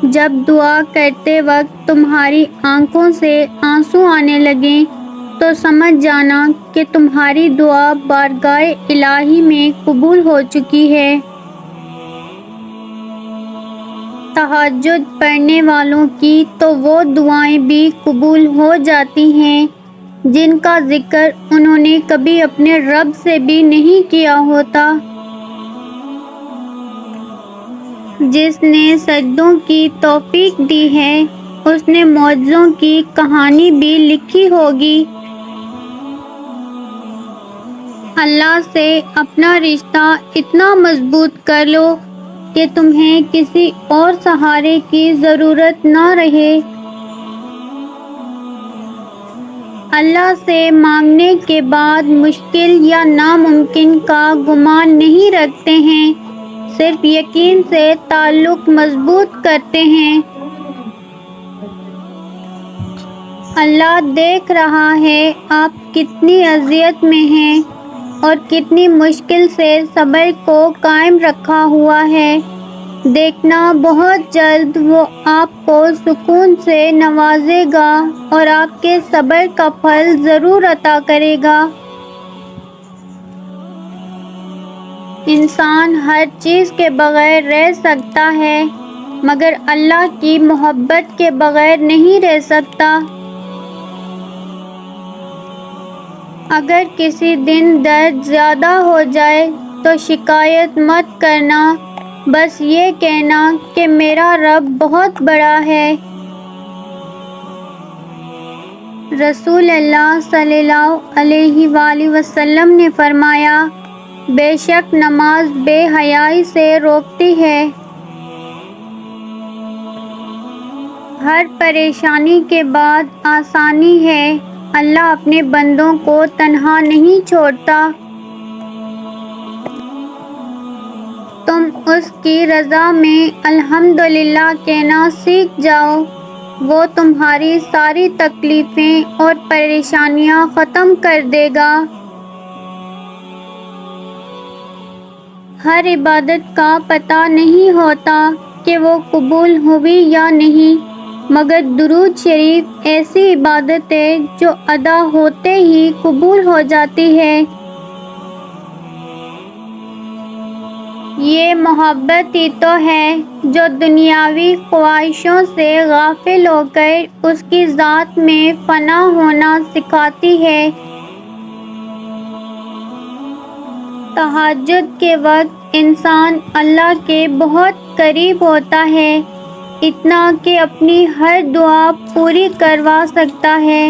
جب دعا کرتے وقت تمہاری آنکھوں سے آنسو آنے لگیں تو سمجھ جانا کہ تمہاری دعا بارگاہ الہی میں قبول ہو چکی ہے۔ تہجد پڑھنے والوں کی تو وہ دعائیں بھی قبول ہو جاتی ہیں جن کا ذکر انہوں نے کبھی اپنے رب سے بھی نہیں کیا ہوتا۔ جس نے سجدوں کی توفیق دی ہے اس نے معجزوں کی کہانی بھی لکھی ہوگی۔ اللہ سے اپنا رشتہ اتنا مضبوط کر لو کہ تمہیں کسی اور سہارے کی ضرورت نہ رہے۔ اللہ سے مانگنے کے بعد مشکل یا ناممکن کا گمان نہیں رکھتے ہیں، صرف یقین سے تعلق مضبوط کرتے ہیں۔ اللہ دیکھ رہا ہے آپ کتنی اذیت میں ہیں اور کتنی مشکل سے صبر کو قائم رکھا ہوا ہے۔ دیکھنا بہت جلد وہ آپ کو سکون سے نوازے گا اور آپ کے صبر کا پھل ضرور عطا کرے گا۔ انسان ہر چیز کے بغیر رہ سکتا ہے مگر اللہ کی محبت کے بغیر نہیں رہ سکتا۔ اگر کسی دن درد زیادہ ہو جائے تو شکایت مت کرنا، بس یہ کہنا کہ میرا رب بہت بڑا ہے۔ رسول اللہ صلی اللہ علیہ وآلہ وسلم نے فرمایا، بے شک نماز بے حیائی سے روکتی ہے۔ ہر پریشانی کے بعد آسانی ہے۔ اللہ اپنے بندوں کو تنہا نہیں چھوڑتا۔ تم اس کی رضا میں الحمدللہ کہنا سیکھ جاؤ، وہ تمہاری ساری تکلیفیں اور پریشانیاں ختم کر دے گا۔ ہر عبادت کا پتہ نہیں ہوتا کہ وہ قبول ہوئی یا نہیں، مگر درود شریف ایسی عبادت ہے جو ادا ہوتے ہی قبول ہو جاتی ہے۔ یہ محبت ہی تو ہے جو دنیاوی خواہشوں سے غافل ہو کر اس کی ذات میں فنا ہونا سکھاتی ہے۔ تہجد کے وقت انسان اللہ کے بہت قریب ہوتا ہے، اتنا کہ اپنی ہر دعا پوری کروا سکتا ہے۔